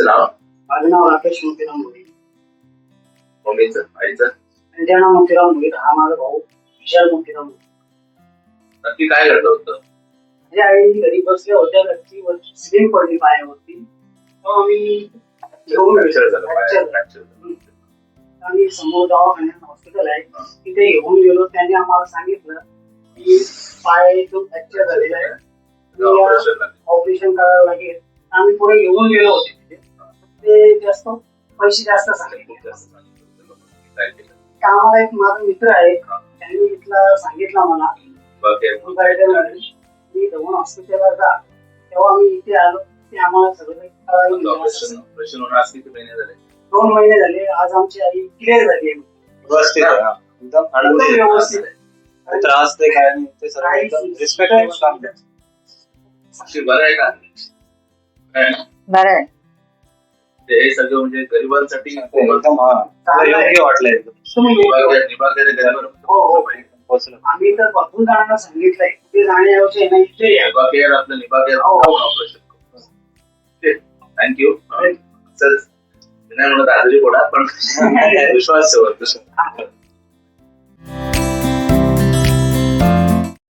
नाव? माझं नाव राकेश मोतीराम मुळे. मम्मीचं, आईचं? अंजना मोतीराम मुळे. हा माझा भाऊ विशाल मोतीराम मुळे. नक्की काय घडलं होतं? माझ्या आई घरी बसल्या होत्या, घरची स्लिम पडली पायावरती. तेव्हा आम्ही घेऊन फ्रॅक्चर झालं, फ्रॅक्चर फ्रॅक्चर झालं. आम्ही समोर दवाखान्यात हॉस्पिटल आहे तिथे घेऊन गेलो. त्यांनी आम्हाला सांगितलं की पाय जो फ्रॅक्चर झालेला आहे ऑपरेशन करायला लागेल. आम्ही पुढे घेऊन गेलो होते तिथे. ते जास्त पैसे जास्त सांगितले. आम्हाला एक माझा मित्र आहे, त्यांनी इथला सांगितला मला मी धवन हॉस्पिटलला जा. तेव्हा आम्ही इथे आलो. ते आम्हाला सगळं ऑपरेशन होऊन आज किती महिने झाले? 2 महिने झाले. आज आमची आई क्लिअर झाली आहे. व्यवस्थित आहे, एकदम व्यवस्थित आहे. त्रास ते काय नाही, ते सर्व एकदम रिस्पेक्टेबल काम करतात. बरं आहे का? बरं आहे. ते सगळं म्हणजे गरिबांसाठी एकदम योग्य वाटलं एकदम. हो हो पोहोचलं. आम्ही तर भरपूर जणांना सांगितलंय ते जाण्याऐवजी आहे ना इथे या. आपलं निभाकेअर ऑपरेशन. Thank you sir. नाही म्हणत आजारी पडा पण विश्वास ठेवा.